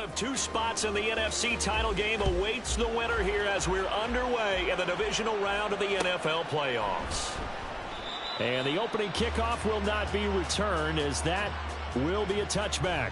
of two spots in the NFC title game awaits the winner here as we're underway in the divisional round of the NFL playoffs. And the opening kickoff will not be returned, as that will be a touchback.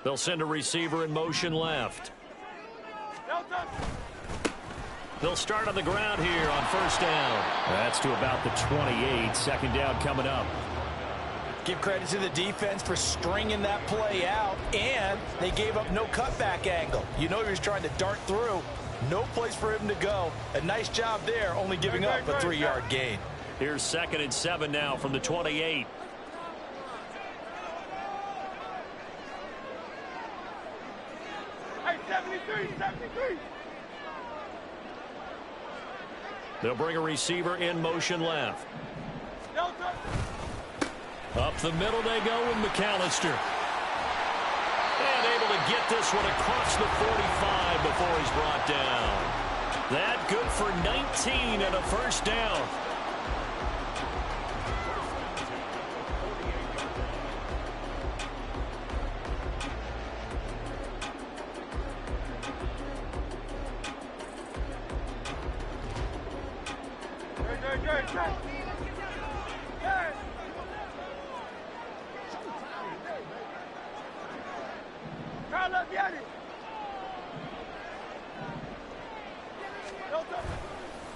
They'll send a receiver in motion left. They'll start on the ground here on first down. That's to about the 28. Second down coming up. Give credit to the defense for stringing that play out, and they gave up no cutback angle. You know he was trying to dart through. No place for him to go. A nice job there, only giving up a 3-yard gain. Here's 2nd and 7 now from the 28. They'll bring a receiver in motion left. Up the middle they go with McAllister. And able to get this one across the 45 before he's brought down. That good for 19 and a first down.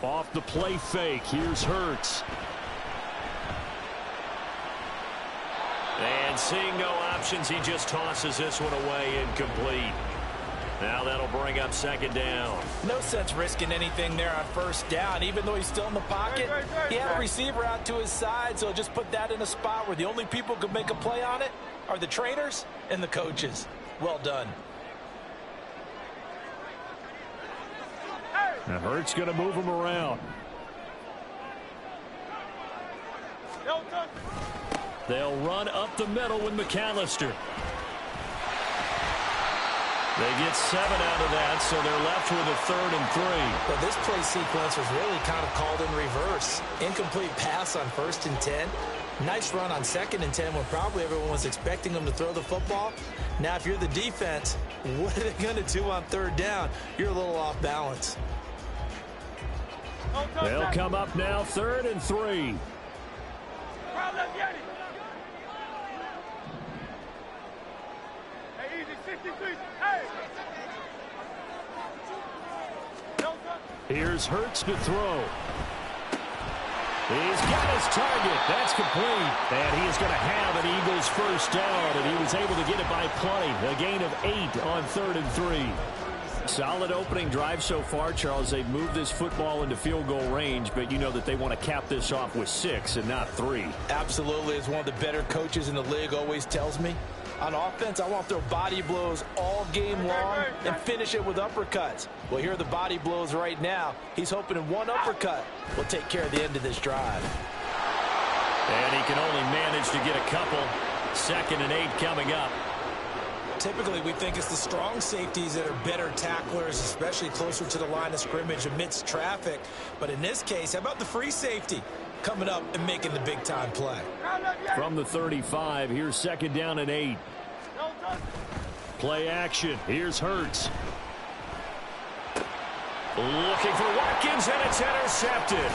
Off the play fake, here's Hurts. And seeing no options, he just tosses this one away incomplete. Now that'll bring up 2nd down. No sense risking anything there on first down. Even though he's still in the pocket, he had a receiver out to his side, so just put that in a spot where the only people who can make a play on it are the trainers and the coaches. Well done. Now Hurts going to move him around. They'll run up the middle with McAllister. They get 7 out of that, so they're left with a 3rd and 3. Well, this play sequence was really kind of called in reverse. Incomplete pass on 1st and 10. Nice run on 2nd and 10 when probably everyone was expecting them to throw the football. Now, if you're the defense, what are they going to do on 3rd down? You're a little off balance. They'll come up now 3rd and 3. Here's Hurts to throw. He's got his target. That's complete. And he is going to have an Eagles first down, and he was able to get it by plenty. A gain of 8 on 3rd and 3. Solid opening drive so far, Charles. They've moved this football into field goal range, but you know that they want to cap this off with 6 and not 3. Absolutely. As one of the better coaches in the league always tells me, on offense, I want to throw body blows all game long and finish it with uppercuts. Well, here are the body blows right now. He's hoping in one uppercut will take care of the end of this drive. And he can only manage to get a couple. 2nd and 8 coming up. Typically, we think it's the strong safeties that are better tacklers, especially closer to the line of scrimmage amidst traffic. But in this case, how about the free safety coming up and making the big-time play? From the 35, here's 2nd down and 8. Play action. Here's Hurts. Looking for Watkins, and it's intercepted.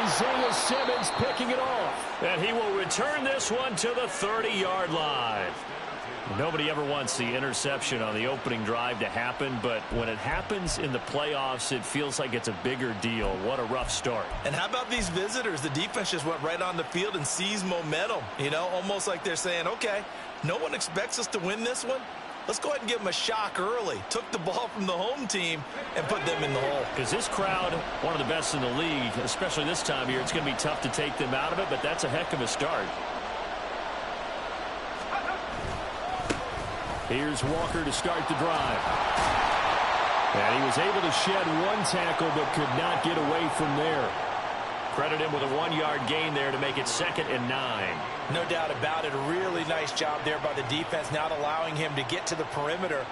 Isaiah Simmons picking it off. And he will return this one to the 30-yard line. Nobody ever wants the interception on the opening drive to happen, but when it happens in the playoffs, it feels like it's a bigger deal. What a rough start. And how about these visitors? The defense just went right on the field and seized momentum. You know, almost like they're saying, okay, no one expects us to win this one. Let's go ahead and give them a shock early. Took the ball from the home team and put them in the hole. Because this crowd, one of the best in the league, especially this time of year, it's going to be tough to take them out of it, but that's a heck of a start. Here's Walker to start the drive. And he was able to shed one tackle but could not get away from there. Credit him with a 1-yard gain there to make it 2nd and 9. No doubt about it. A really nice job there by the defense, not allowing him to get to the perimeter.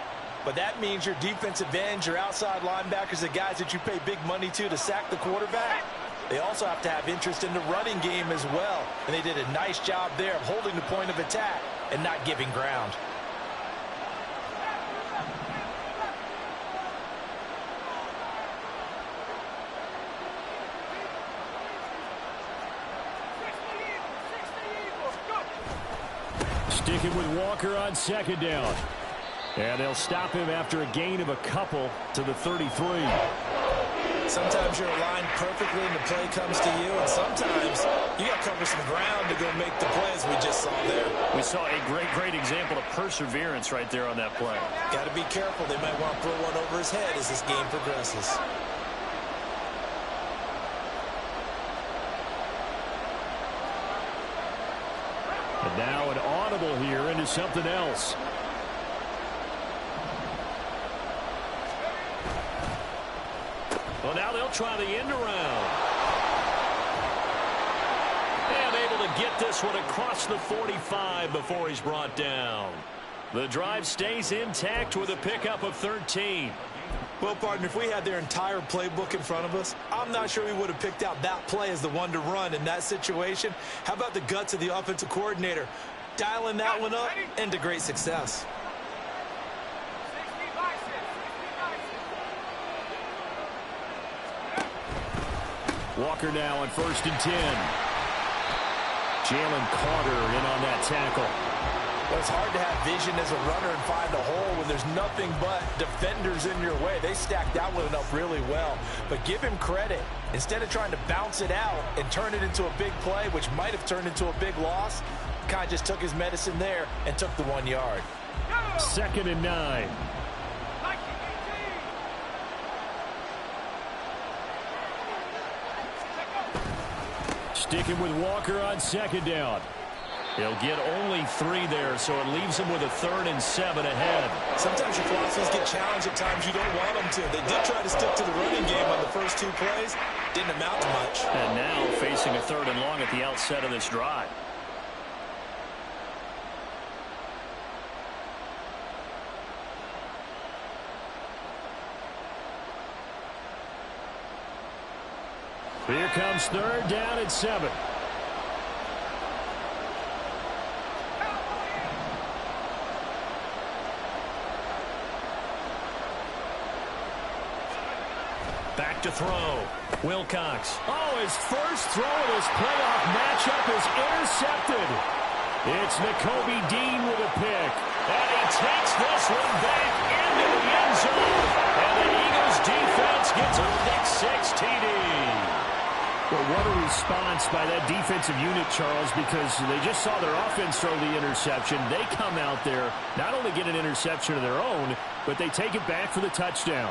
But that means your defensive ends, your outside linebackers, the guys that you pay big money to sack the quarterback, they also have to have interest in the running game as well. And they did a nice job there of holding the point of attack and not giving ground. Sticking with Walker on 2nd down. And they'll stop him after a gain of a couple to the 33. Sometimes you're aligned perfectly and the play comes to you, and sometimes you got to cover some ground to go make the play, as we just saw there. We saw a great example of perseverance right there on that play. Got to be careful. They might want to throw one over his head as this game progresses. And now an audible here into something else. Well, now they'll try the end around. And able to get this one across the 45 before he's brought down. The drive stays intact with a pickup of 13. Well, partner, if we had their entire playbook in front of us, I'm not sure we would have picked out that play as the one to run in that situation. How about the guts of the offensive coordinator? Dialing that one up into great success. Walker now on 1st and 10. Jalen Carter in on that tackle. Well, it's hard to have vision as a runner and find a hole when there's nothing but defenders in your way. They stacked that one up really well. But give him credit. Instead of trying to bounce it out and turn it into a big play, which might have turned into a big loss, Kai just took his medicine there and took the 1 yard. 2nd and 9. Sticking with Walker on 2nd down. He'll get only 3 there, so it leaves him with a 3rd and 7 ahead. Sometimes your philosophies get challenged at times you don't want them to. They did try to stick to the running game on the first 2 plays. Didn't amount to much. And now facing a 3rd and long at the outset of this drive. Here comes 3rd down and 7. Back to throw. Wilcox. Oh, his first throw of this playoff matchup is intercepted. It's Nakobe Dean with a pick. And he takes this one back into the end zone. And the Eagles defense gets a pick 6 TD. Well, what a response by that defensive unit, Charles, because they just saw their offense throw the interception. They come out there, not only get an interception of their own, but they take it back for the touchdown.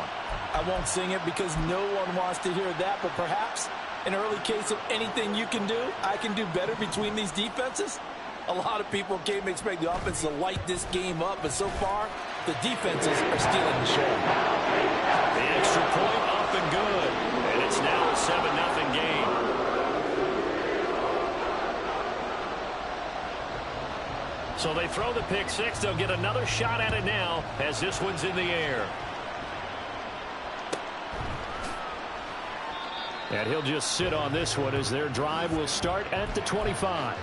I won't sing it because no one wants to hear that, but perhaps an early case of anything you can do, I can do better between these defenses. A lot of people came expect the offense to light this game up, but so far, the defenses are stealing the show. The extra point up and good, and it's now a 7-0 game. So they throw the pick 6. They'll get another shot at it now as this one's in the air. And he'll just sit on this one as their drive will start at the 25.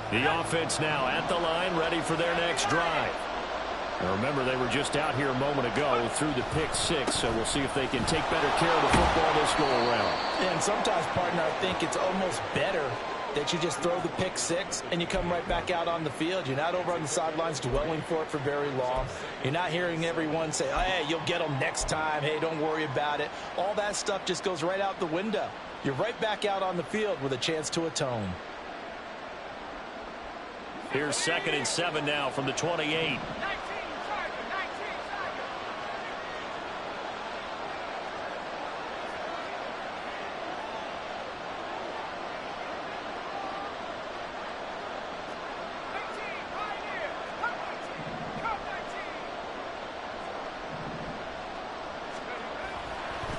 The offense now at the line, ready for their next drive. Now remember, they were just out here a moment ago through the pick six, so we'll see if they can take better care of the football this go-around. And sometimes, partner, I think it's almost better that you just throw the pick six and you come right back out on the field. You're not over on the sidelines dwelling for it for very long. You're not hearing everyone say, oh, hey, you'll get them next time. Hey, don't worry about it. All that stuff just goes right out the window. You're right back out on the field with a chance to atone. Here's 2nd and 7 now from the 28.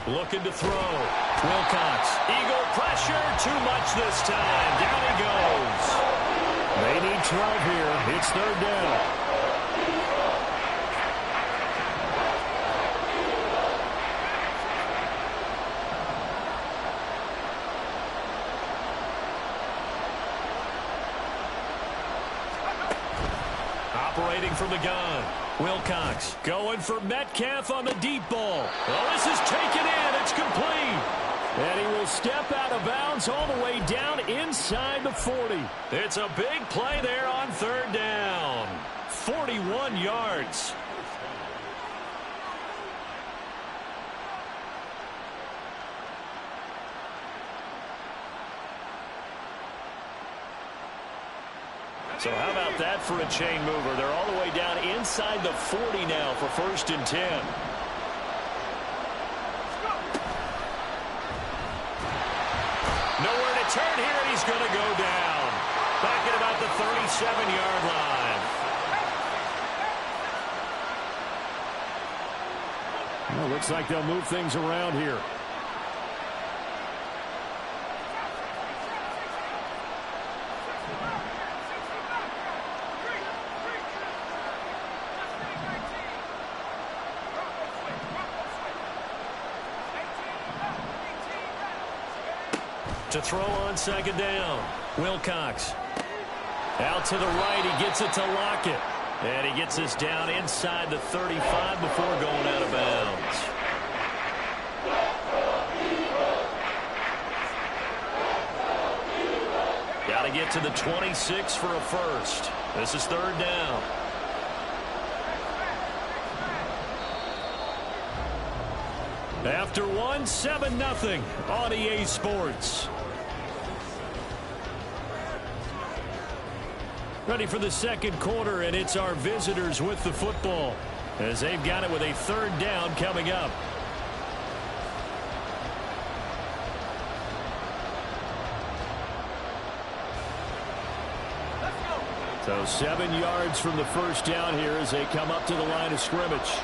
Looking to throw. Wilcox. Eagle pressure. Too much this time. Down he goes. They need 12 here. It's 3rd down. Operating from the gun. Wilcox going for Metcalf on the deep ball. Oh, this is taken in. It's complete. And he will step out of bounds all the way down inside the 40. It's a big play there on 3rd down. 41 yards. So how about that for a chain mover? They're all the way down inside the 40 now for 1st and 10. Nowhere to turn here, and he's going to go down. Back at about the 37-yard line. Well, looks like they'll move things around here. To throw on 2nd down. Wilcox. Out to the right. He gets it to Lockett. And he gets this down inside the 35 before going out of bounds. Got to get to the 26 for a first. This is 3rd down. After one, 7-0 on EA Sports. Ready for the 2nd quarter, and it's our visitors with the football as they've got it with a 3rd down coming up. So 7 yards from the 1st down here as they come up to the line of scrimmage.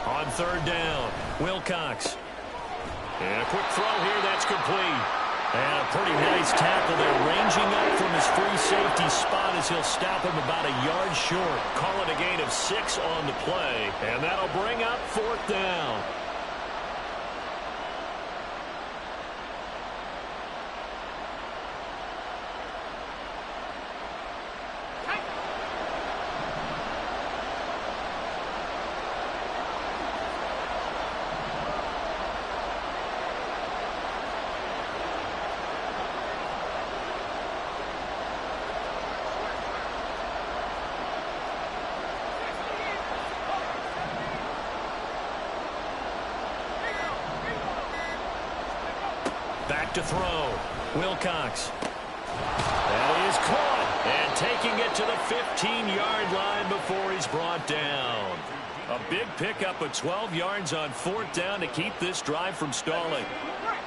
On 3rd down, Wilcox. And a quick throw here, that's complete. And a pretty nice tackle there, ranging up from his free safety spot as he'll stop him about a yard short. Call it a gain of 6 on the play, and that'll bring up 4th down. Back to throw. Wilcox. That is caught. And taking it to the 15-yard line before he's brought down. A big pickup of 12 yards on 4th down to keep this drive from stalling.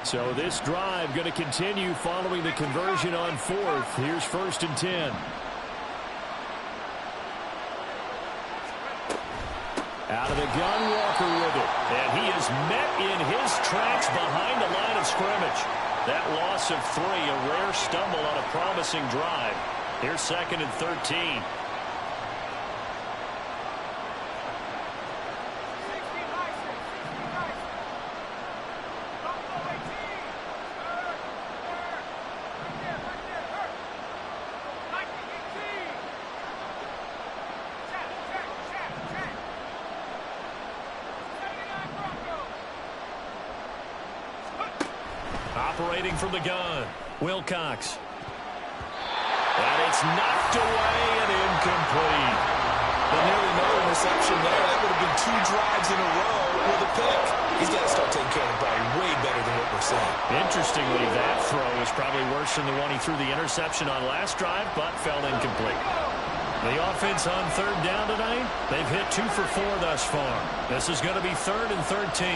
So this drive going to continue following the conversion on 4th. Here's 1st and 10. Out of the gun, Walker with it. And he is met in his tracks behind the line of scrimmage. That loss of 3, a rare stumble on a promising drive. Here's 2nd and 13. Operating from the gun, Wilcox. And it's knocked away and incomplete. But nearly no interception there. That would have been 2 drives in a row with a pick. He's got to start taking care of the ball way better than what we're seeing. Interestingly, that throw is probably worse than the one he threw the interception on last drive, but fell incomplete. The offense on 3rd down tonight, they've hit 2 for 4 thus far. This is going to be 3rd and 13.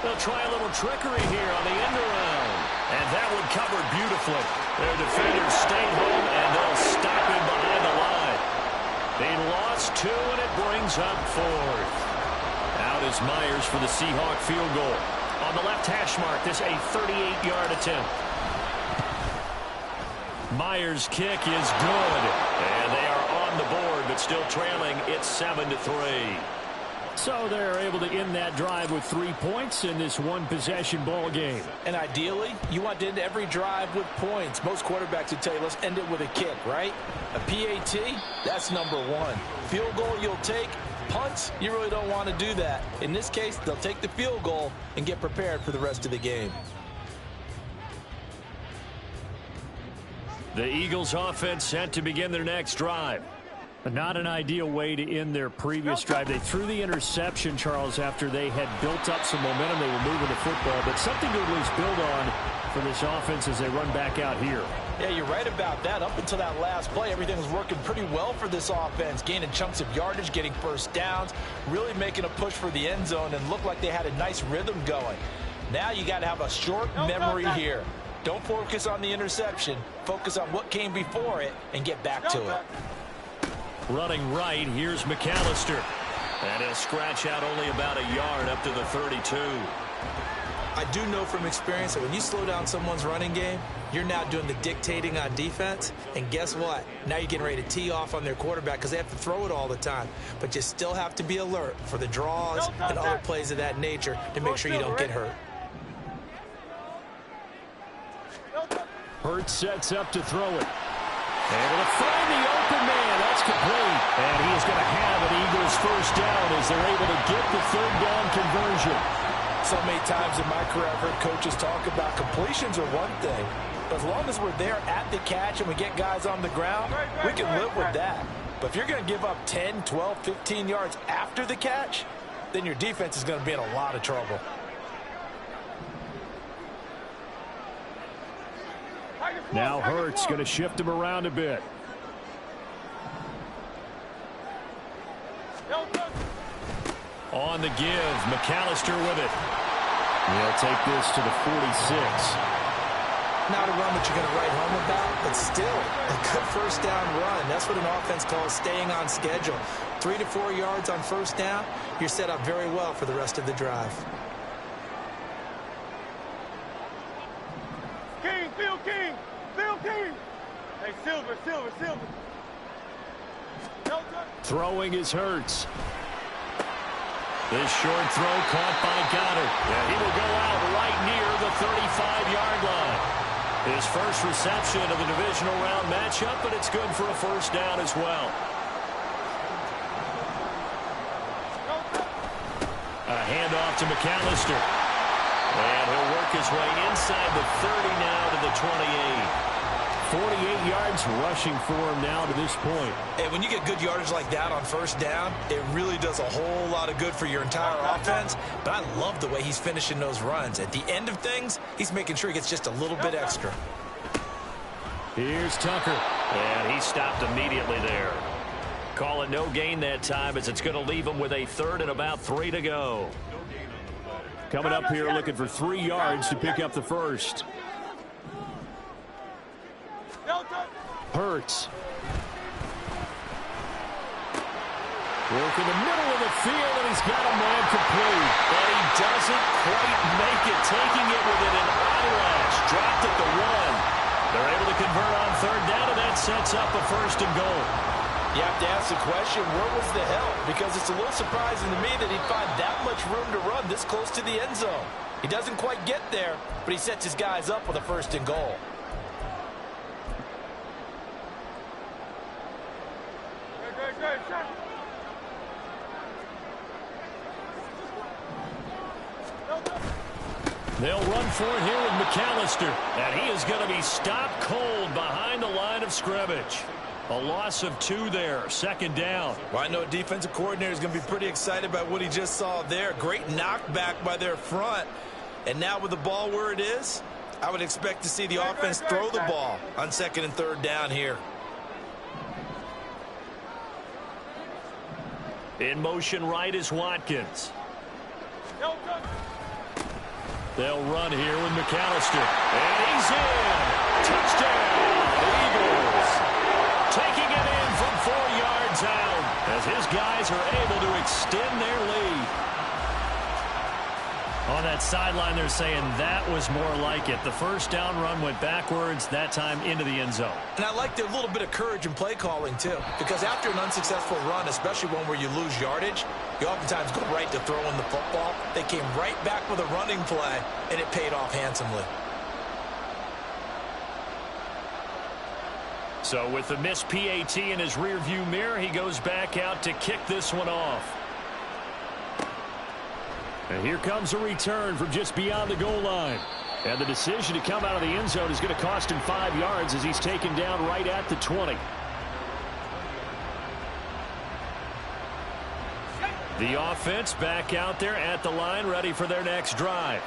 They'll try a little trickery here on the end around. And that one covered beautifully. Their defenders stayed home, and they'll stop him behind the line. They lost 2, and it brings up 4th. Out is Myers for the Seahawk field goal. On the left hash mark, this a 38-yard attempt. Myers' kick is good. And they are on the board, but still trailing. It's 7-3. So they're able to end that drive with 3 points in this one-possession ball game. And ideally, you want to end every drive with points. Most quarterbacks would tell you, let's end it with a kick, right? A PAT, that's number 1. Field goal you'll take. Punts, you really don't want to do that. In this case, they'll take the field goal and get prepared for the rest of the game. The Eagles offense set to begin their next drive. Not an ideal way to end their previous drive. They threw the interception, Charles, after they had built up some momentum. They were moving the football, but something to at least build on for this offense as they run back out here. Yeah, you're right about that. Up until that last play, everything was working pretty well for this offense, gaining chunks of yardage, getting first downs, really making a push for the end zone, and looked like they had a nice rhythm going. Now you got to have a short memory here. Don't focus on the interception. Focus on what came before it and get back to it. Running right, here's McAllister. And he'll scratch out only about a yard up to the 32. I do know from experience that when you slow down someone's running game, you're now doing the dictating on defense. And guess what? Now you're getting ready to tee off on their quarterback because they have to throw it all the time. But you still have to be alert for the draws and other plays of that nature to make sure you don't get hurt. Hurts sets up to throw it. Able to find the open man. That's complete. And he is going to have an Eagles first down as they're able to get the 3rd down conversion. So many times in my career, I've heard coaches talk about completions are one thing. But as long as we're there at the catch and we get guys on the ground, we can live with that. But if you're going to give up 10, 12, 15 yards after the catch, then your defense is going to be in a lot of trouble. Now Hurts going to shift him around a bit. On the give, McAllister with it. He'll take this to the 46. Not a run that you're going to write home about, but still a good first down run. That's what an offense calls staying on schedule. 3 to 4 yards on first down, you're set up very well for the rest of the drive. King, Phil King, Phil King. Hey, Silver. Throwing is Hurts. This short throw caught by Goddard. Yeah, he will go out right near the 35-yard line. His first reception of the divisional round matchup, but it's good for a first down as well. A handoff to McAllister. And he'll work his way inside the 30 now to the 28. 48 yards rushing for him now to this point. And when you get good yardage like that on first down, it really does a whole lot of good for your entire offense. But I love the way he's finishing those runs. At the end of things, he's making sure he gets just a little bit extra. Here's Tucker. And he stopped immediately there. Call it no gain that time as it's going to leave him with a 3rd and about 3 to go. Coming up here looking for 3 yards to pick up the first. Hurts. Work in the middle of the field, and he's got a man complete. But he doesn't quite make it, taking it within an eyelash. Dropped at the 1. They're able to convert on 3rd down, and that sets up a 1st and goal. You have to ask the question, where was the help? Because it's a little surprising to me that he'd find that much room to run this close to the end zone. He doesn't quite get there, but he sets his guys up with a 1st and goal. They'll run for it here with McAllister. And he is going to be stopped cold behind the line of scrimmage. A loss of 2 there. 2nd down. Well, I know a defensive coordinator is going to be pretty excited about what he just saw there. Great knockback by their front. And now with the ball where it is, I would expect to see the offense throw the ball on 2nd and 3rd down here. In motion right is Watkins. They'll run here with McAllister. And he's in. Touchdown, Eagles. Taking it in from 4 yards out as his guys are able to extend their lead. On that sideline, they're saying that was more like it. The first down run went backwards, that time into the end zone. And I like their little bit of courage in play calling, too. Because after an unsuccessful run, especially one where you lose yardage, you oftentimes go right to throwing the football. They came right back with a running play, and it paid off handsomely. So with the missed PAT in his rearview mirror, he goes back out to kick this one off. And here comes a return from just beyond the goal line. And the decision to come out of the end zone is going to cost him 5 yards as he's taken down right at the 20. The offense back out there at the line, ready for their next drive.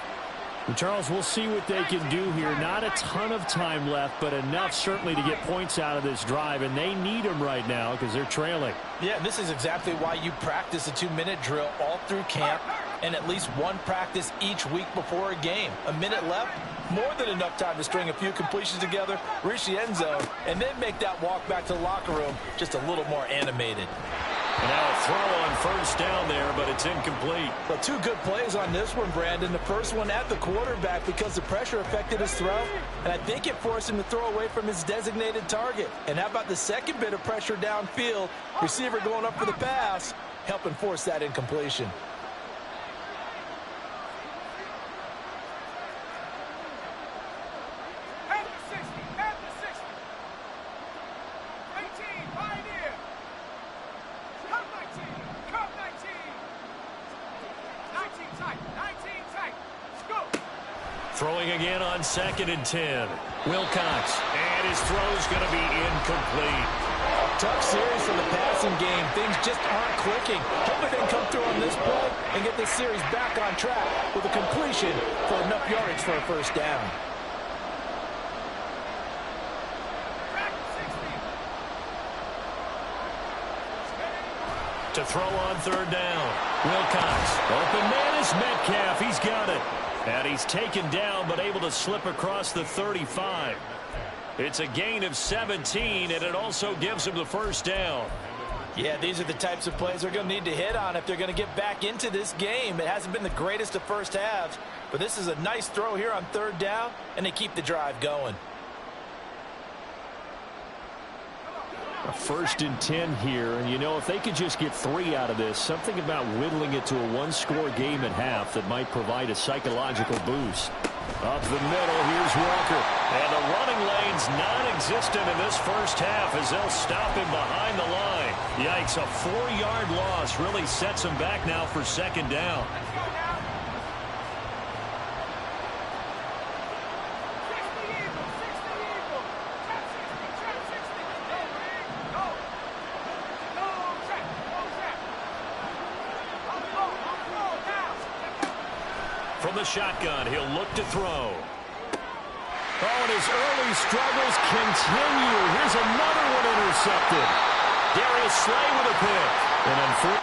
And Charles, we'll see what they can do here. Not a ton of time left, but enough certainly to get points out of this drive, and they need them right now because they're trailing. Yeah, and this is exactly why you practice a 2-minute drill all through camp and at least one practice each week before a game. A minute left, more than enough time to string a few completions together, reach the end zone, and then make that walk back to the locker room just a little more animated. And now a throw on first down there, but it's incomplete. Well, 2 good plays on this one, Brandon. The first one at the quarterback because the pressure affected his throw, and I think it forced him to throw away from his designated target. And how about the second bit of pressure downfield? Receiver going up for the pass, helping force that incompletion. Throwing again on 2nd and 10. Wilcox. And his throw's going to be incomplete. Tough series for the passing game. Things just aren't clicking. Hopefully they can come through on this play and get this series back on track with a completion for enough yardage for a first down. To throw on 3rd down. Wilcox. Open man is Metcalf. He's got it. And he's taken down but able to slip across the 35. It's a gain of 17, and it also gives him the first down. Yeah, these are the types of plays they're going to need to hit on if they're going to get back into this game. It hasn't been the greatest of first halves, but this is a nice throw here on 3rd down, and they keep the drive going. A 1st and 10 here, and you know, if they could just get 3 out of this, something about whittling it to a 1-score game at half that might provide a psychological boost. Up the middle, here's Walker. And the running lane's non-existent in this first half as they'll stop him behind the line. Yikes, a 4-yard loss really sets him back now for 2nd down. From the shotgun, he'll look to throw. Oh, and his early struggles continue. Here's another one intercepted. Darius Slay with a pick. And unfortunately,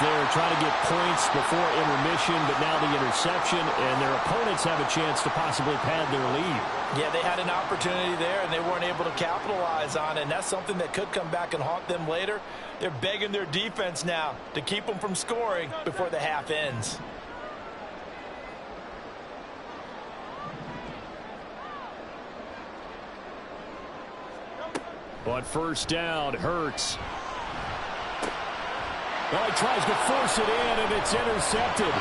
they're trying to get points before intermission, but now the interception, and their opponents have a chance to possibly pad their lead. Yeah, they had an opportunity there, and they weren't able to capitalize on it, and that's something that could come back and haunt them later. They're begging their defense now to keep them from scoring before the half ends. On first down, Hurts. Well, he tries to force it in, and it's intercepted.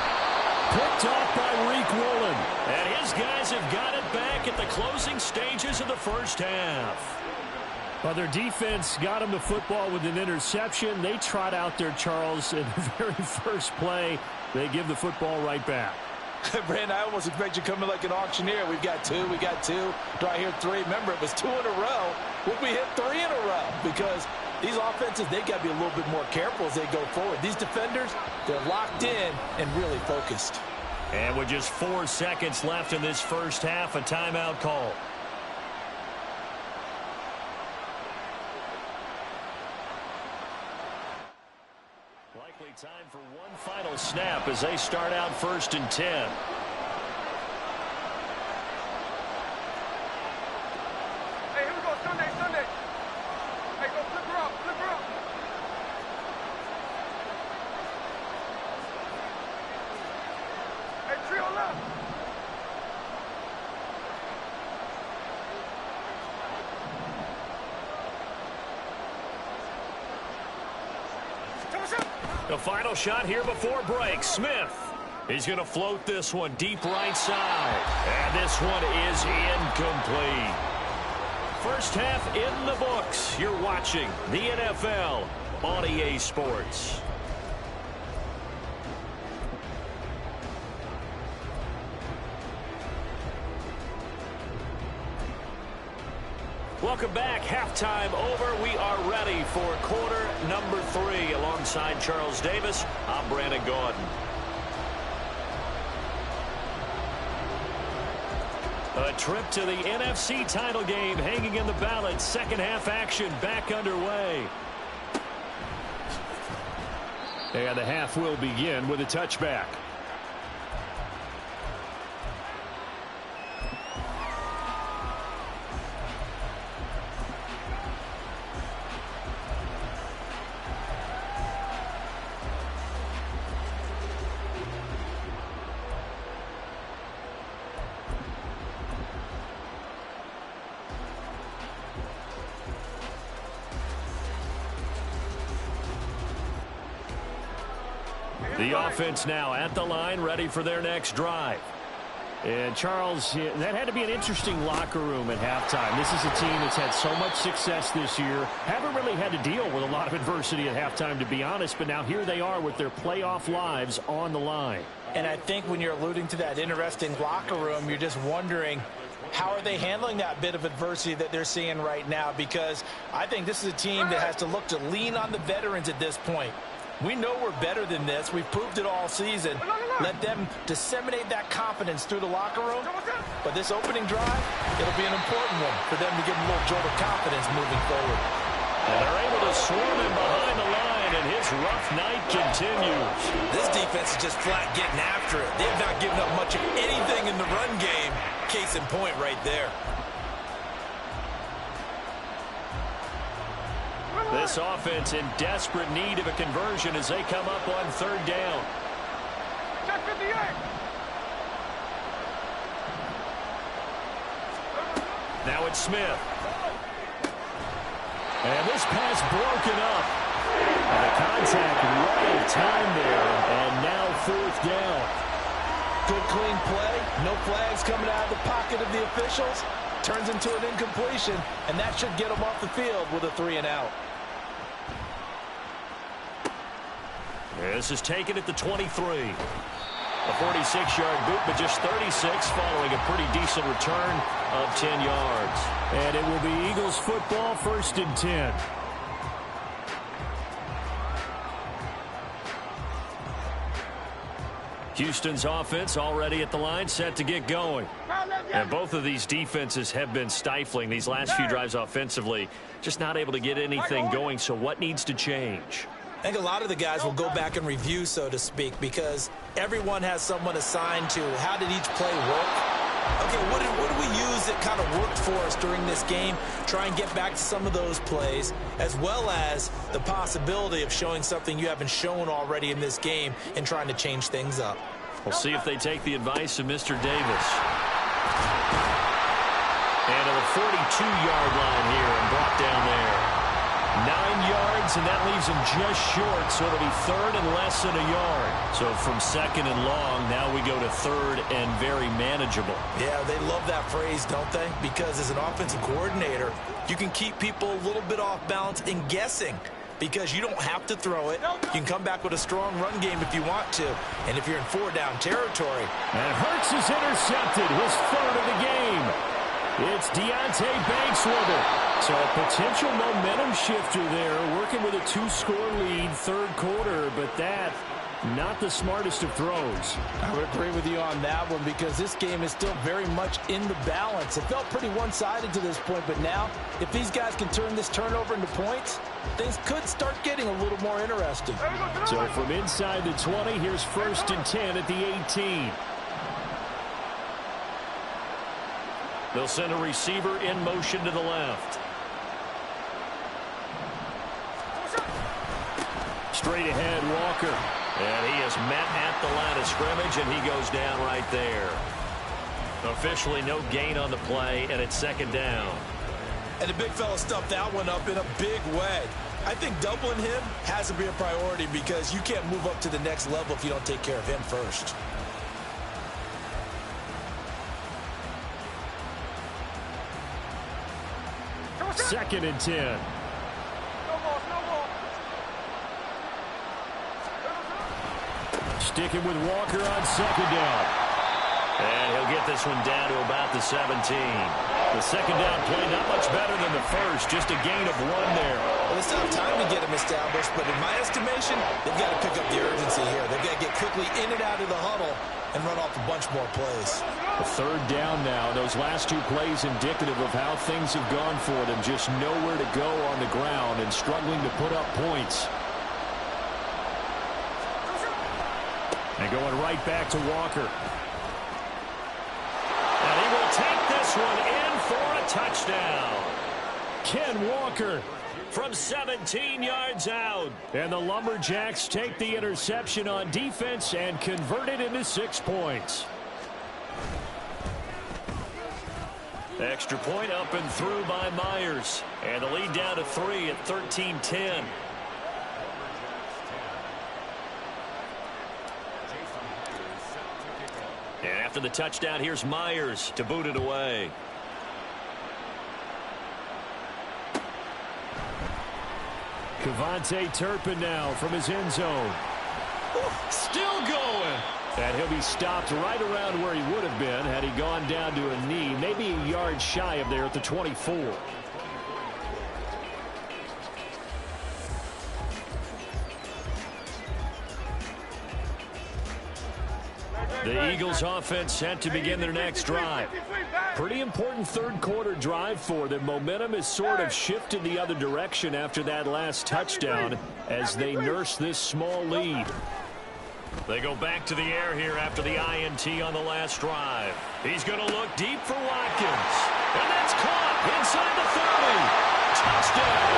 Picked off by Riq Woolen. And his guys have got it back at the closing stages of the first half. Well, their defense got them the football with an interception. They trot out there, Charles, in the very first play. They give the football right back. Brandon, I almost expect you to come in like an auctioneer. We've got two. We got two. Do I hear three? Remember, it was 2 in a row. Would we hit 3 in a row? Because these offenses, they've got to be a little bit more careful as they go forward. These defenders, they're locked in and really focused. And with just 4 seconds left in this first half, a timeout call. Likely time for one final snap as they start out 1st and 10. Hey, here we go. Sunday, Sunday. Hey, go flip her up, flip her up. Hey, trio left. The final shot here before break. Smith. He's going to float this one deep right side. And this one is incomplete. First half in the books. You're watching the NFL on EA Sports. Welcome back. Halftime over. We are ready for quarter number 3. Alongside Charles Davis, I'm Brandon Gaudin. A trip to the NFC title game hanging in the balance. Second half action back underway. And the half will begin with a touchback. The offense now at the line, ready for their next drive. And, Charles, that had to be an interesting locker room at halftime. This is a team that's had so much success this year. Haven't really had to deal with a lot of adversity at halftime, to be honest. But now here they are with their playoff lives on the line. And I think when you're alluding to that interesting locker room, you're just wondering, how are they handling that bit of adversity that they're seeing right now? Because I think this is a team that has to look to lean on the veterans at this point. We know we're better than this. We've proved it all season. Let them disseminate that confidence through the locker room. But this opening drive, it'll be an important one for them to give them a little jolt of confidence moving forward. And they're able to swarm him behind the line, and his rough night continues. This defense is just flat getting after it. They've not given up much of anything in the run game. Case in point right there. This offense in desperate need of a conversion as they come up on 3rd down. Check 58. Now it's Smith. And this pass broken up. And the contact right of time there. And now 4th down. Good clean play. No flags coming out of the pocket of the officials. Turns into an incompletion, and that should get them off the field with a 3-and-out. This is taken at the 23. A 46-yard boot, but just 36 following a pretty decent return of 10 yards. And it will be Eagles football, 1st and 10. Houston's offense already at the line, set to get going. And both of these defenses have been stifling these last few drives offensively. Just not able to get anything going, so what needs to change? I think a lot of the guys will go back and review, so to speak, because everyone has someone assigned to how did each play work. Okay, what do we use that kind of worked for us during this game? Try and get back to some of those plays, as well as the possibility of showing something you haven't shown already in this game and trying to change things up. We'll see if they take the advice of Mr. Davis. And to the 42-yard line here and brought down there. 9 yards, and that leaves him just short, so it'll be third and less than a yard. So from second and long, now we go to third and very manageable. Yeah, they love that phrase, don't they? Because as an offensive coordinator, you can keep people a little bit off balance and guessing because you don't have to throw it. You can come back with a strong run game if you want to. And if you're in 4-down territory. And Hurts is intercepted, his third of the game. It's Deonte Banks with it. So a potential momentum shifter there, working with a 2-score lead, third quarter, but that, not the smartest of throws. I would agree with you on that one because this game is still very much in the balance. It felt pretty one-sided to this point, but now, if these guys can turn this turnover into points, things could start getting a little more interesting. So from inside the 20, here's 1st and 10 at the 18. They'll send a receiver in motion to the left. Straight ahead, Walker. And he is met at the line of scrimmage, and he goes down right there. Officially no gain on the play, and it's second down. And the big fella stuffed that one up in a big way. I think doubling him has to be a priority because you can't move up to the next level if you don't take care of him first. Second and 10. Sticking with Walker on second down. And he'll get this one down to about the 17. The second down play not much better than the first, just a gain of 1 there. Well, they still have time to get him established, but in my estimation, they've got to pick up the urgency here. They've got to get quickly in and out of the huddle and run off a bunch more plays. A third down now. Those last 2 plays indicative of how things have gone for them. Just nowhere to go on the ground and struggling to put up points. And going right back to Walker. And he will take this one in for a touchdown. Ken Walker from 17 yards out. And the Lumberjacks take the interception on defense and convert it into 6 points. Extra point up and through by Myers. And the lead down to 3 at 13-10. And after the touchdown, here's Myers to boot it away. Kevontae Turpin now from his end zone. Still going. And he'll be stopped right around where he would have been had he gone down to a knee, maybe a yard shy of there at the 24. The Eagles offense set to begin their next drive. Pretty important third quarter drive for them. Momentum has sort of shifted the other direction after that last touchdown as they nurse this small lead. They go back to the air here after the INT on the last drive. He's going to look deep for Watkins. And that's caught inside the 30. Touchdown,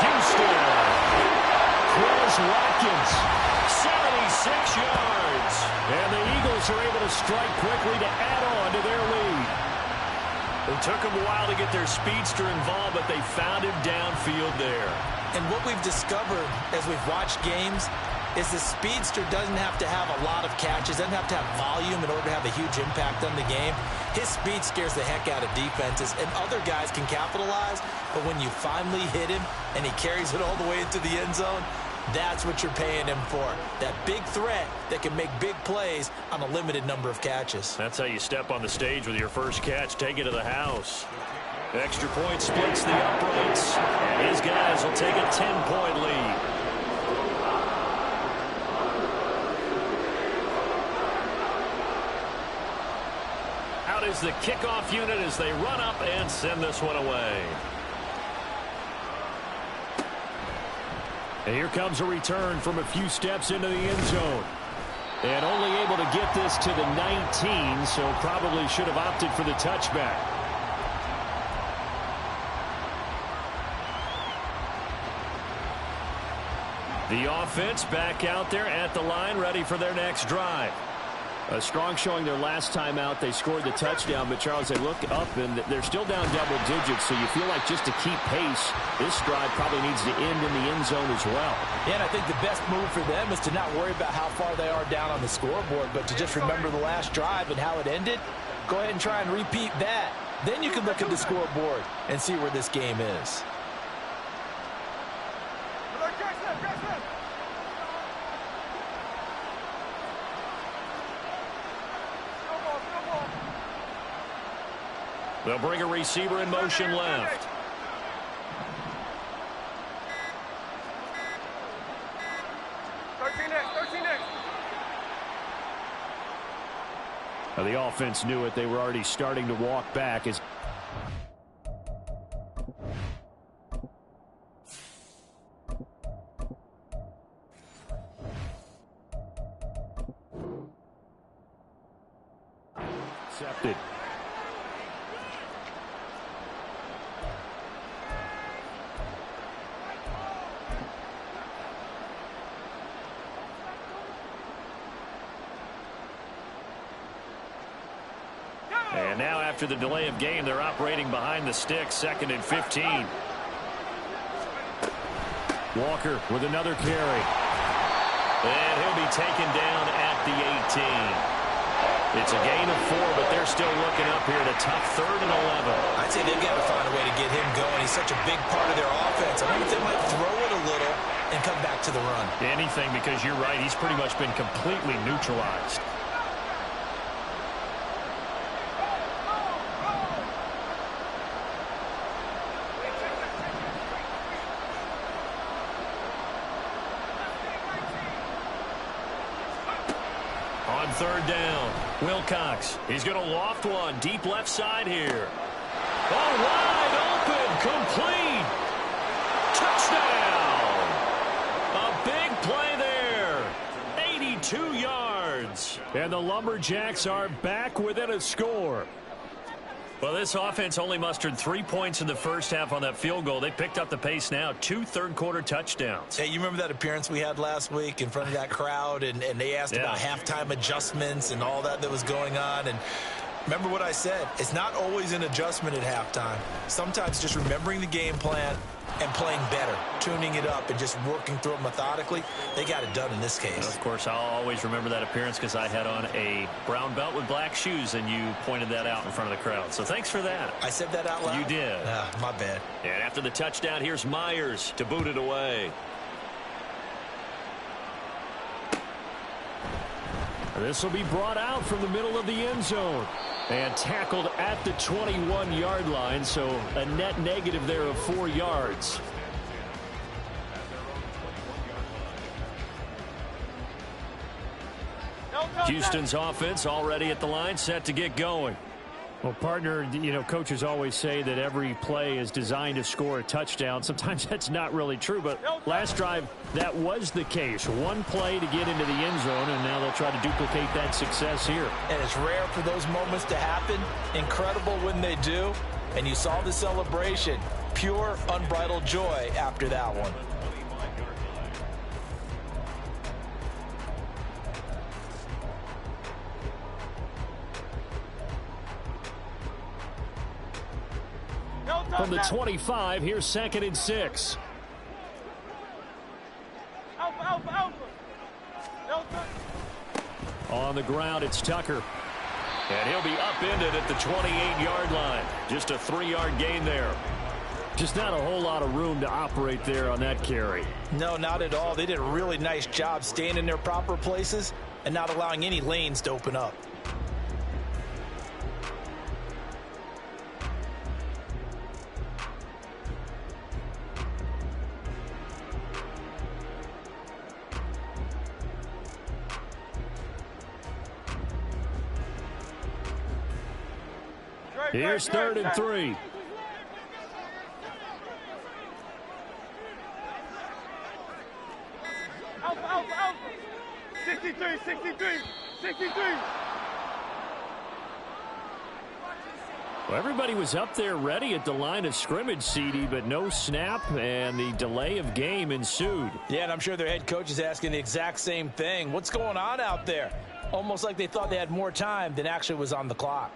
Houston. Chris Watkins, 76 yards. And the Eagles are able to strike quickly to add on to their lead. It took them a while to get their speedster involved, but they found him downfield there. And what we've discovered as we've watched games is the speedster doesn't have to have a lot of catches, doesn't have to have volume in order to have a huge impact on the game. His speed scares the heck out of defenses, and other guys can capitalize, but when you finally hit him and he carries it all the way into the end zone, that's what you're paying him for. That big threat that can make big plays on a limited number of catches. That's how you step on the stage with your first catch. Take it to the house. Extra point splits the uprights. And his guys will take a 10-point lead. Out is the kickoff unit as they run up and send this one away. And here comes a return from a few steps into the end zone. And only able to get this to the 19, so probably should have opted for the touchback. The offense back out there at the line, ready for their next drive. A strong showing their last time out. They scored the touchdown, but Charles, they look up and they're still down double digits, so you feel like just to keep pace, this drive probably needs to end in the end zone as well. Yeah, and I think the best move for them is to not worry about how far they are down on the scoreboard, but to just remember the last drive and how it ended. Go ahead and try and repeat that. Then you can look at the scoreboard and see where this game is. They'll bring a receiver in motion left. Now, the offense knew it. They were already starting to walk back as accepted. And now after the delay of game, they're operating behind the sticks, 2nd and 15. Walker with another carry. And he'll be taken down at the 18. It's a gain of 4, but they're still looking up here at a tough 3rd and 11. I'd say they've got to find a way to get him going. He's such a big part of their offense. I wonder if they might throw it a little and come back to the run. Anything, because you're right, he's pretty much been completely neutralized. On 3rd down, Wilcox. He's going to loft one deep left side here. Oh, wide open, complete. Touchdown. A big play there. 82 yards. And the Lumberjacks are back within a score. Well, this offense only mustered 3 points in the first half on that field goal. They picked up the pace now. 2 third-quarter touchdowns. Hey, you remember that appearance we had last week in front of that crowd, and they asked about halftime adjustments and all that was going on, and remember what I said. It's not always an adjustment at halftime. Sometimes just remembering the game plan and playing better, tuning it up and just working through it methodically. They got it done in this case. Of course, I'll always remember that appearance because I had on a brown belt with black shoes, and you pointed that out in front of the crowd. So thanks for that. I said that out loud? You did. My bad. And after the touchdown, here's Myers to boot it away. This will be brought out from the middle of the end zone and tackled at the 21-yard line, so a net negative there of 4 yards. Houston's offense already at the line, set to get going. Well, partner, you know, coaches always say that every play is designed to score a touchdown. Sometimes that's not really true, but last drive, that was the case. One play to get into the end zone, and now they'll try to duplicate that success here. And it's rare for those moments to happen. Incredible when they do. And you saw the celebration. Pure, unbridled joy after that one. From the 25, here's 2nd and 6. On the ground, it's Tucker. And he'll be upended at the 28-yard line. Just a 3-yard gain there. Just not a whole lot of room to operate there on that carry. No, not at all. They did a really nice job staying in their proper places and not allowing any lanes to open up. Here's 3rd and 3. Alpha. 63. Well, everybody was up there ready at the line of scrimmage, CD, but no snap, and the delay of game ensued. Yeah, and I'm sure their head coach is asking the exact same thing. What's going on out there? Almost like they thought they had more time than actually was on the clock.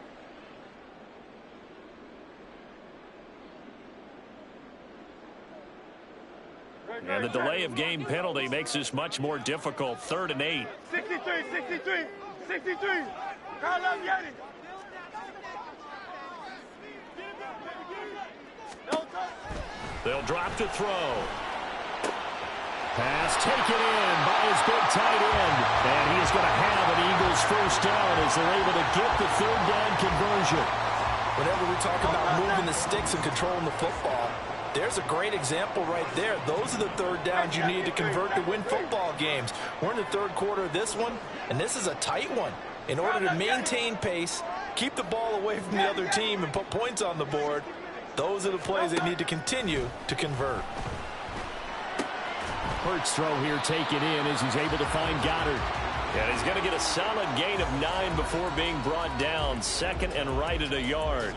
And the delay of game penalty makes this much more difficult. 3rd and 8. 63, 63, 63. Kyle Love, get it. They'll drop to throw. Pass taken in by his big tight end. And he is going to have an Eagles first down as they're able to get the 3rd down conversion. Whenever we talk about moving the sticks and controlling the football, there's a great example right there. Those are the 3rd downs you need to convert to win football games. We're in the 3rd quarter of this one, and this is a tight one. In order to maintain pace, keep the ball away from the other team, and put points on the board, those are the plays they need to continue to convert. Hurts throw here taken in as he's able to find Goddard. And he's going to get a solid gain of 9 before being brought down. 2nd and right at a yard.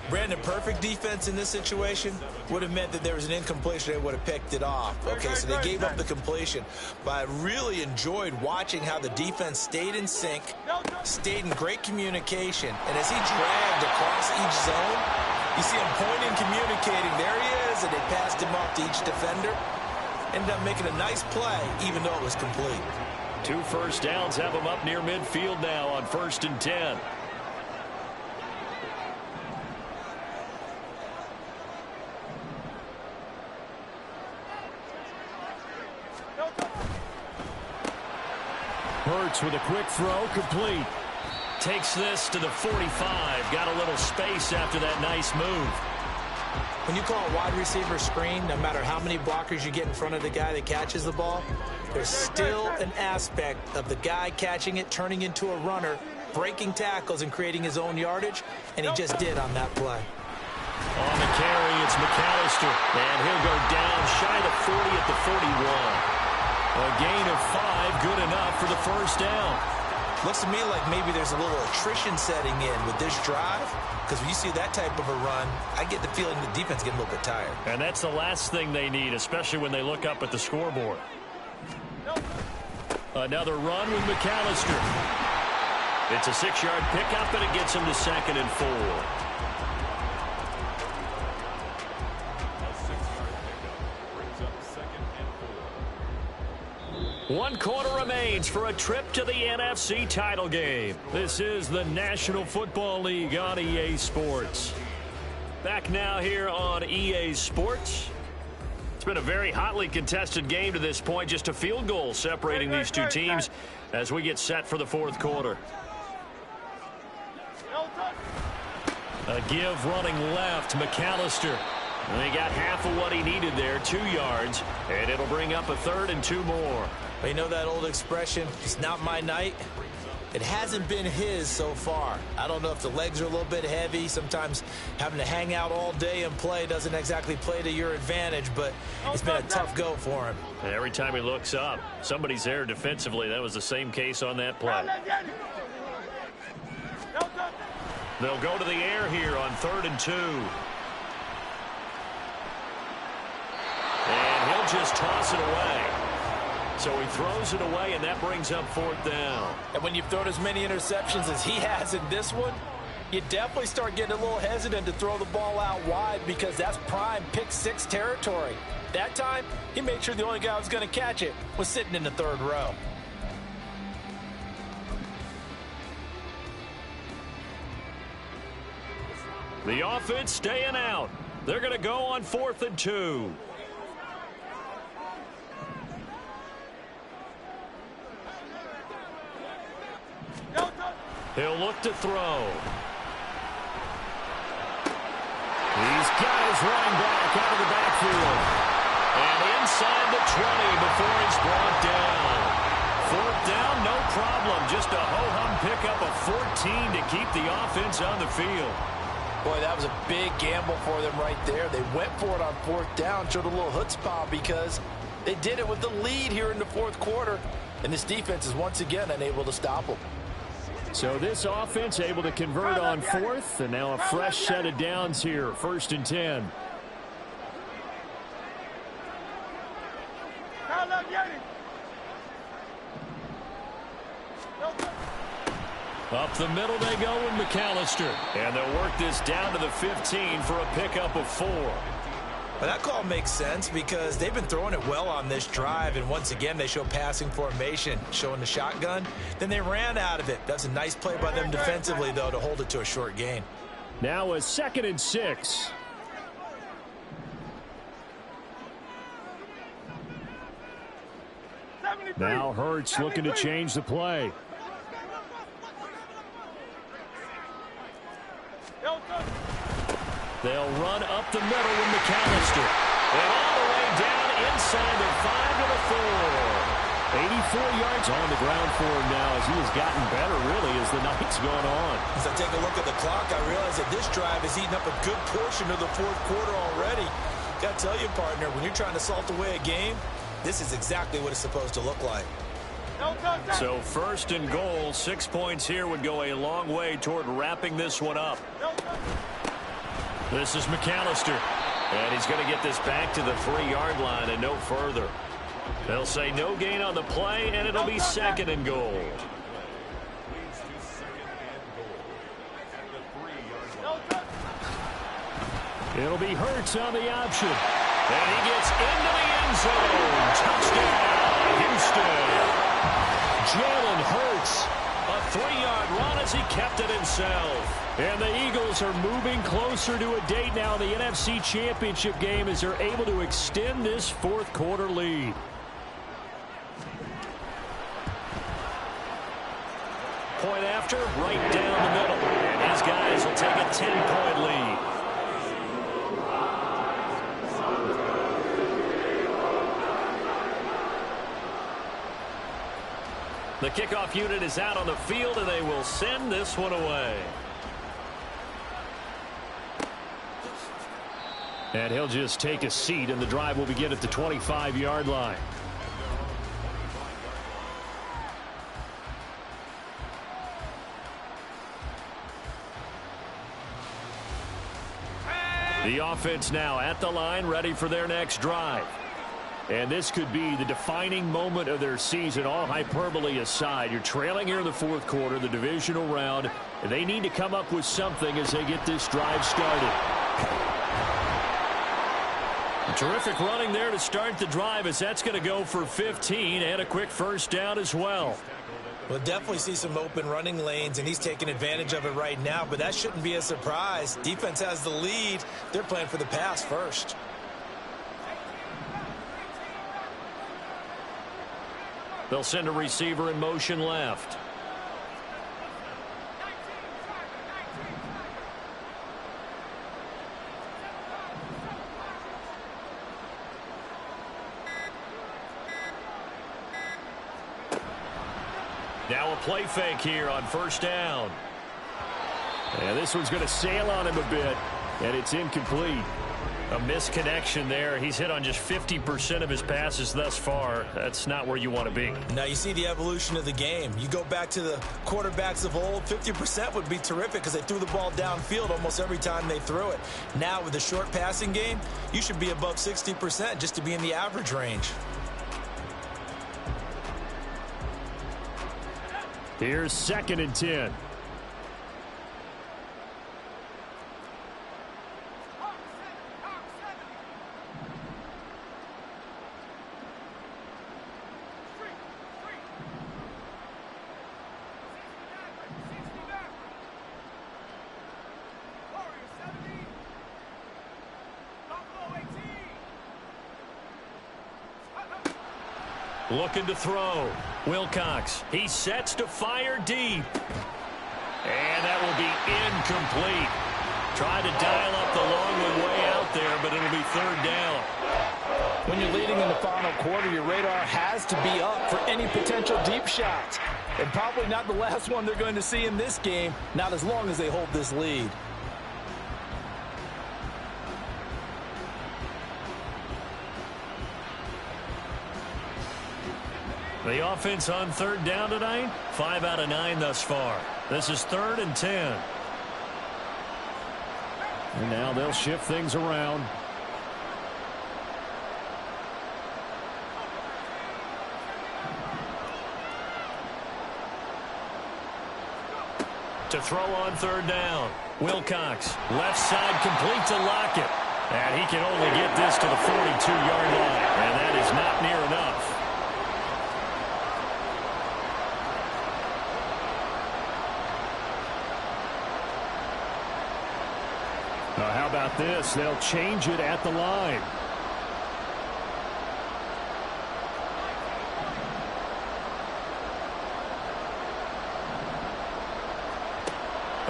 Brandon, perfect defense in this situation would have meant that there was an incompletion. They would have picked it off. Okay, so they gave up the completion. But I really enjoyed watching how the defense stayed in sync, stayed in great communication. And as he dragged across each zone, you see him pointing, communicating. There he is, and they passed him off to each defender. Ended up making a nice play, even though it was complete. 2 first downs have him up near midfield now on 1st and 10. Hurts with a quick throw, complete. Takes this to the 45. Got a little space after that nice move. When you call a wide receiver screen, no matter how many blockers you get in front of the guy that catches the ball, there's still an aspect of the guy catching it, turning into a runner, breaking tackles and creating his own yardage, and he just did on that play. On the carry, it's McAllister, and he'll go down shy of 40 at the 41. A gain of 5, good enough for the first down. Looks to me like maybe there's a little attrition setting in with this drive, because when you see that type of a run, I get the feeling the defense getting a little bit tired. And that's the last thing they need, especially when they look up at the scoreboard. Another run with McAllister. It's a 6-yard pickup, and it gets him to 2nd and 4. One quarter remains for a trip to the NFC title game. This is the National Football League on EA Sports. Back now here on EA Sports. It's been a very hotly contested game to this point. Just a field goal separating these two teams as we get set for the 4th quarter. A give running left, McAllister. And he got half of what he needed there, 2 yards, and it'll bring up a 3rd and 2 more. But you know that old expression, it's not my night? It hasn't been his so far. I don't know if the legs are a little bit heavy. Sometimes having to hang out all day and play doesn't exactly play to your advantage, but it's been a tough go for him. And every time he looks up, somebody's there defensively. That was the same case on that play. They'll go to the air here on 3rd and 2. And he'll just toss it away. So he throws it away, and that brings up 4th down. And when you've thrown as many interceptions as he has in this one, you definitely start getting a little hesitant to throw the ball out wide because that's prime pick 6 territory. That time, he made sure the only guy who was going to catch it was sitting in the 3rd row. The offense staying out. They're going to go on 4th and 2. He'll look to throw. He's got his running back out of the backfield. And inside the 20 before he's brought down. 4th down, no problem. Just a ho-hum pickup of 14 to keep the offense on the field. Boy, that was a big gamble for them right there. They went for it on 4th down, showed a little chutzpah because they did it with the lead here in the 4th quarter. And this defense is once again unable to stop them. So this offense able to convert on 4th, and now a fresh set of downs here, 1st and 10. Up the middle they go with McAllister. And they'll work this down to the 15 for a pickup of 4. Well, that call makes sense because they've been throwing it well on this drive, and once again they show passing formation, showing the shotgun. Then they ran out of it. That's a nice play by them defensively, though, to hold it to a short gain. Now a 2nd and 6. Now Hurts looking to change the play. They'll run up the middle with McAllister. And all the way down inside the 5 to the 4. 84 yards on the ground for him now as he has gotten better, really, as the night's gone on. As I take a look at the clock, I realize that this drive has eaten up a good portion of the 4th quarter already. Got to tell you, partner, when you're trying to salt away a game, this is exactly what it's supposed to look like. So 1st and goal, 6 points here would go a long way toward wrapping this one up. This is McAllister. And he's going to get this back to the 3-yard line and no further. They'll say no gain on the play, and it'll be 2nd and goal. It'll be Hurts on the option. And he gets into the end zone. Touchdown, Houston. Jalen Hurts, a 3-yard run as he kept it himself. And the Eagles are moving closer to a date now in the NFC Championship game as they're able to extend this 4th quarter lead. Point after, right down the middle. And these guys will take a 10-point lead. The kickoff unit is out on the field, and they will send this one away. And he'll just take a seat, and the drive will begin at the 25-yard line. The offense now at the line, ready for their next drive. And this could be the defining moment of their season, all hyperbole aside. You're trailing here in the 4th quarter, the divisional round. And they need to come up with something as they get this drive started. Terrific running there to start the drive as that's going to go for 15 and a quick first down as well. We'll definitely see some open running lanes, and he's taking advantage of it right now, but that shouldn't be a surprise. Defense has the lead. They're playing for the pass first. They'll send a receiver in motion left. Now a play fake here on first down. And this one's going to sail on him a bit, and it's incomplete. A misconnection there. He's hit on just 50% of his passes thus far. That's not where you want to be. Now you see the evolution of the game. You go back to the quarterbacks of old, 50% would be terrific because they threw the ball downfield almost every time they threw it. Now with the short passing game, you should be above 60% just to be in the average range. Here's 2nd and 10. Looking to throw. Wilcox. He sets to fire deep. And that will be incomplete. Tried to dial up the long way out there, but it'll be 3rd down. When you're leading in the final quarter, your radar has to be up for any potential deep shots. And probably not the last one they're going to see in this game, not as long as they hold this lead. The offense on 3rd down tonight, 5 out of 9 thus far. This is 3rd and 10. And now they'll shift things around. To throw on third down. Wilcox, left side complete to Lockett. And he can only get this to the 42-yard line. And that is not near enough. How about this? They'll change it at the line.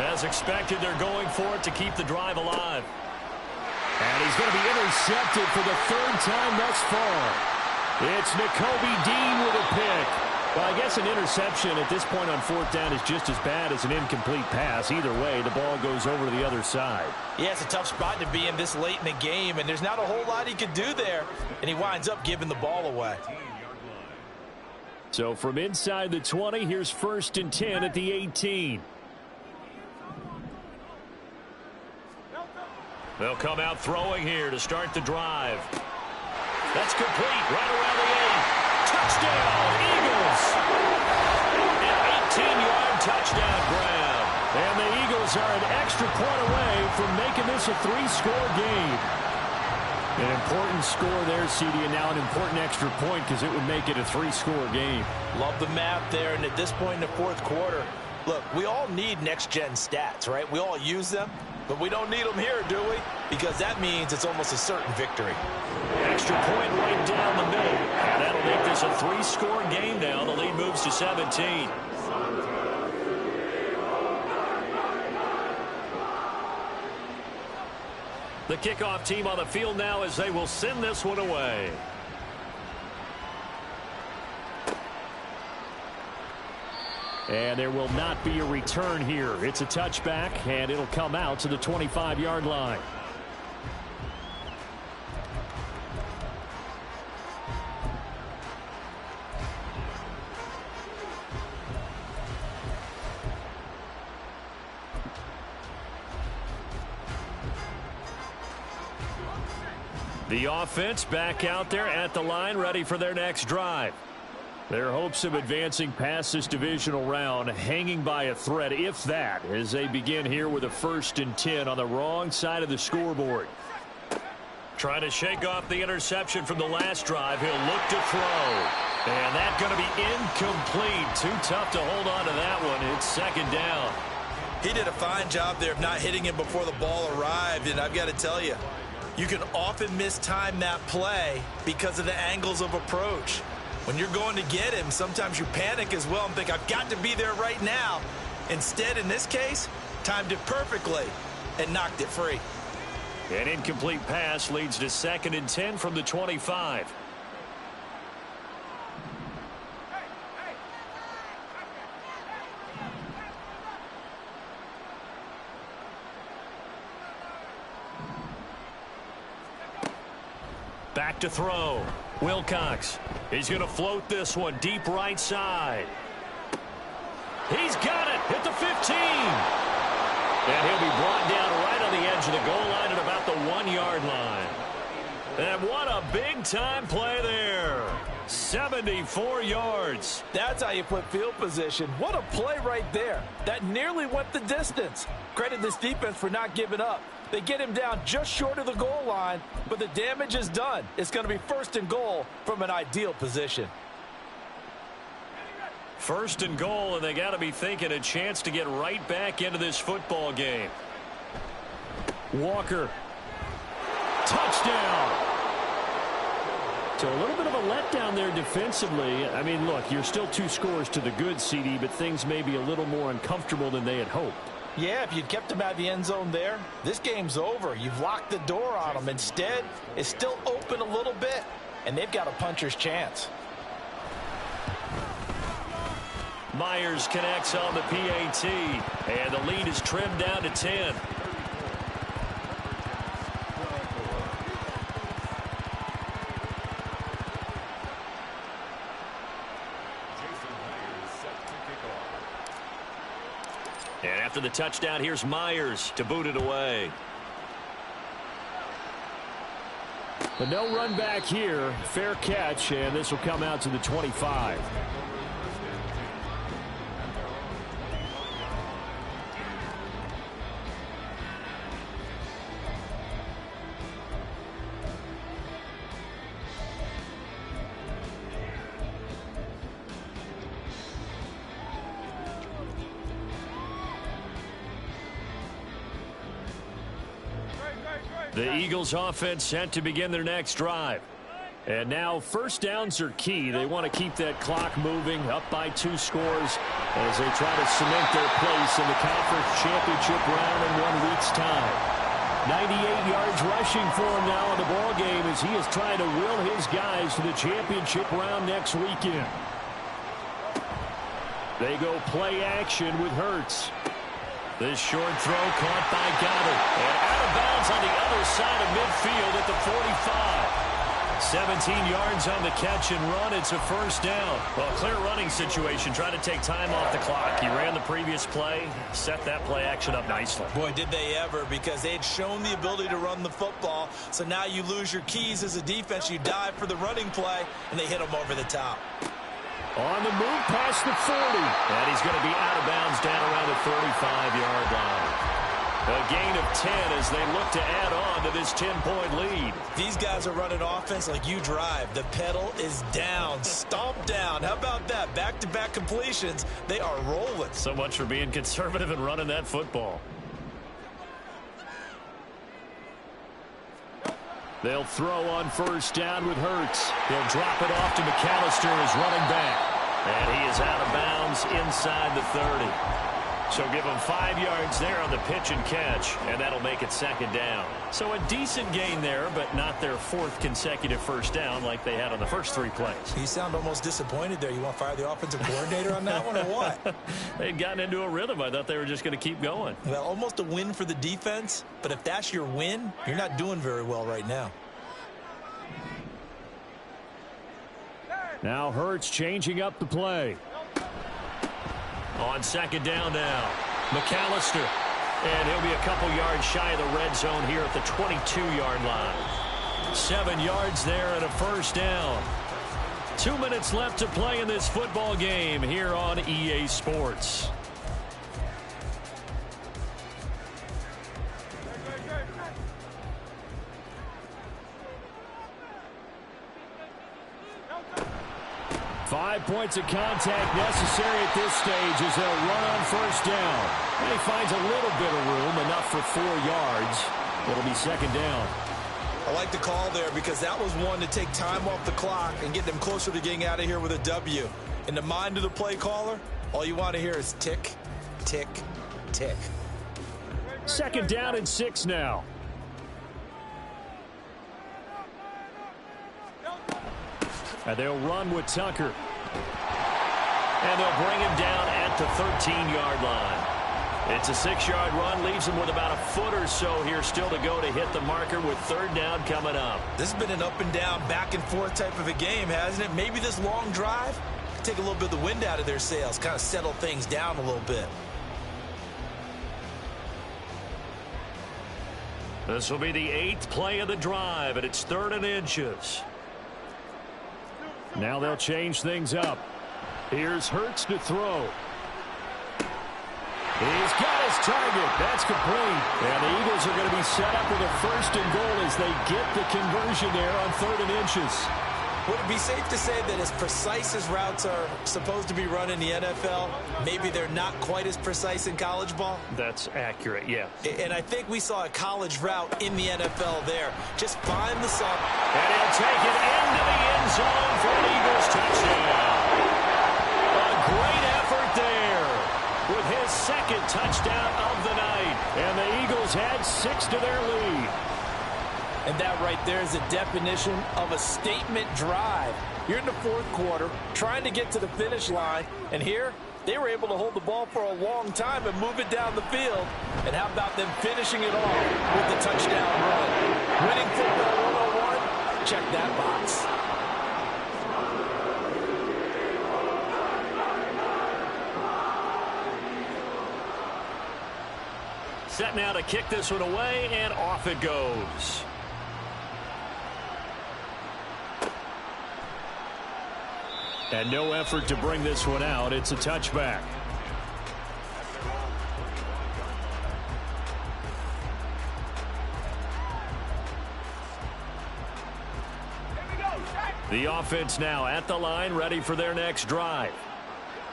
As expected, they're going for it to keep the drive alive. And he's going to be intercepted for the third time thus far. It's Nakobe Dean with a pick. Well, I guess an interception at this point on fourth down is just as bad as an incomplete pass. Either way, the ball goes over to the other side. Yeah, it's a tough spot to be in this late in the game, and there's not a whole lot he could do there. And he winds up giving the ball away. So from inside the 20, here's 1st and 10 at the 18. They'll come out throwing here to start the drive. That's complete right around the 8. Touchdown, Eagles! An 18-yard touchdown grab. And the Eagles are an extra point away from making this a 3-score game. An important score there, CD, and now an important extra point because it would make it a 3-score game. Love the math there, and at this point in the fourth quarter, look, we all need next-gen stats, right? We all use them. But we don't need them here, do we? Because that means it's almost a certain victory. Extra point right down the middle. And that'll make this a 3-score game now. The lead moves to 17. The kickoff team on the field now as they will send this one away. And there will not be a return here. It's a touchback, and it'll come out to the 25-yard line. The offense back out there at the line, ready for their next drive. Their hopes of advancing past this divisional round hanging by a thread, if that, as they begin here with a 1st and 10 on the wrong side of the scoreboard. Trying to shake off the interception from the last drive. He'll look to throw. And that's going to be incomplete. Too tough to hold on to that one. It's 2nd down. He did a fine job there of not hitting him before the ball arrived, and I've got to tell you, you can often mistime that play because of the angles of approach. When you're going to get him, sometimes you panic as well and think, I've got to be there right now. Instead, in this case, timed it perfectly and knocked it free. An incomplete pass leads to 2nd and 10 from the 25. Back to throw. Wilcox. He's going to float this one deep right side. He's got it at the 15. And he'll be brought down right on the edge of the goal line at about the 1-yard line. And what a big-time play there. 74 yards. That's how you put field position. What a play right there. That nearly went the distance. Credit this defense for not giving up. They get him down just short of the goal line, but the damage is done. It's going to be 1st and goal from an ideal position. 1st and goal, and they got to be thinking a chance to get right back into this football game. Walker. Touchdown. So a little bit of a letdown there defensively. I mean, look, you're still 2 scores to the good, CD, but things may be a little more uncomfortable than they had hoped. Yeah, if you'd kept him out of the end zone there, this game's over. You've locked the door on him. Instead, it's still open a little bit, and they've got a puncher's chance. Myers connects on the PAT, and the lead is trimmed down to 10. And after the touchdown, here's Myers to boot it away. But no run back here. Fair catch, and this will come out to the 25. The Eagles offense set to begin their next drive. And now first downs are key. They want to keep that clock moving, up by 2 scores as they try to cement their place in the conference championship round in 1 week's time. 98 yards rushing for him now in the ball game as he is trying to will his guys to the championship round next weekend. They go play action with Hurts. This short throw caught by Goddard. And out of bounds on the other side of midfield at the 45. 17 yards on the catch and run. It's a first down. Well, clear running situation. Trying to take time off the clock. He ran the previous play. Set that play action up nicely. Boy, did they ever, because they had shown the ability to run the football. So now you lose your keys as a defense. You dive for the running play, and they hit them over the top. On the move past the 40. And he's going to be out of bounds down around the 35-yard line. A gain of 10 as they look to add on to this 10-point lead. These guys are running offense like you drive. The pedal is down, stomp down. How about that? Back-to-back completions. They are rolling. So much for being conservative and running that football. They'll throw on first down with Hurts. He'll drop it off to McAllister as running back. And he is out of bounds inside the 30. So give him 5 yards there on the pitch and catch, and that'll make it second down. So a decent gain there, but not their 4th consecutive first down like they had on the first 3 plays. You sound almost disappointed there. You want to fire the offensive coordinator on that one or what? They'd gotten into a rhythm. I thought they were just going to keep going. Well, almost a win for the defense, but if that's your win, you're not doing very well right now. Now Hurts changing up the play. On second down now, McAllister. And he'll be a couple yards shy of the red zone here at the 22-yard line. 7 yards there and a first down. 2 minutes left to play in this football game here on EA Sports. Five points of contact necessary at this stage as they'll run on first down. And he finds a little bit of room, enough for 4 yards. It'll be second down. I like the call there because that was one to take time off the clock and get them closer to getting out of here with a W. In the mind of the play caller, all you want to hear is tick, tick, tick. Second down and 6 now. And they'll run with Tucker. And they'll bring him down at the 13-yard line. It's a 6-yard run, leaves him with about a foot or so here still to go to hit the marker with third down coming up. This has been an up and down, back and forth type of a game, hasn't it? Maybe this long drive could take a little bit of the wind out of their sails, kind of settle things down a little bit. This will be the 8th play of the drive, and it's 3rd and inches. Now they'll change things up. Here's Hurts to throw. He's got his target. That's complete. And the Eagles are going to be set up with a 1st and goal as they get the conversion there on 3rd and inches. Would it be safe to say that as precise as routes are supposed to be run in the NFL, maybe they're not quite as precise in college ball? That's accurate, yeah. And I think we saw a college route in the NFL there. Just find the sun. And he'll take it into the end zone for an Eagles touchdown. A great effort there with his 2nd touchdown of the night. And the Eagles add 6 to their lead. And that right there is a definition of a statement drive. You're in the 4th quarter, trying to get to the finish line, and here they were able to hold the ball for a long time and move it down the field. And how about them finishing it off with the touchdown run? Winning football 101, check that box. Set now to kick this one away, and off it goes. And no effort to bring this one out. It's a touchback. The offense now at the line, ready for their next drive.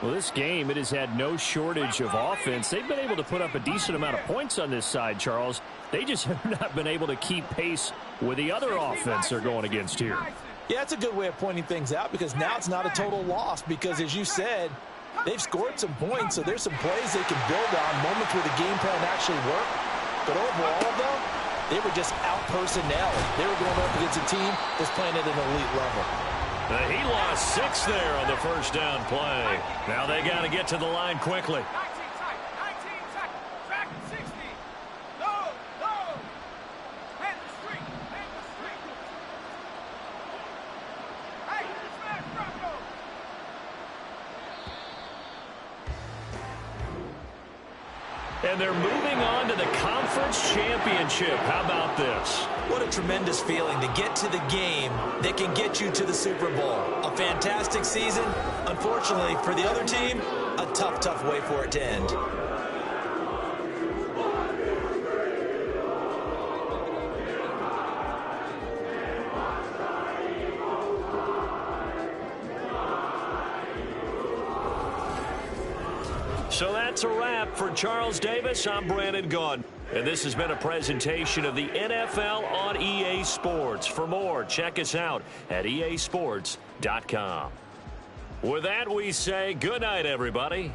Well, this game, it has had no shortage of offense. They've been able to put up a decent amount of points on this side, Charles. They just have not been able to keep pace with the other offense they're going against here. Yeah, it's a good way of pointing things out because now it's not a total loss because, as you said, they've scored some points, so there's some plays they can build on, moments where the game plan actually worked. But overall, though, they were just out-personnel. They were going up against a team that's playing at an elite level. He lost 6 there on the first down play. Now they got to get to the line quickly. 19 tight, track 60. Low. Hand the street. Hey, smash Bronco. And they're moving on to the conference championship. How about this? What a tremendous feeling to get to the game that can get you to the Super Bowl. A fantastic season. Unfortunately, for the other team, a tough way for it to end. So that's a wrap for Charles Davis. I'm Brandon Gaudin. And this has been a presentation of the NFL on EA Sports. For more, check us out at easports.com. With that, we say good night, everybody.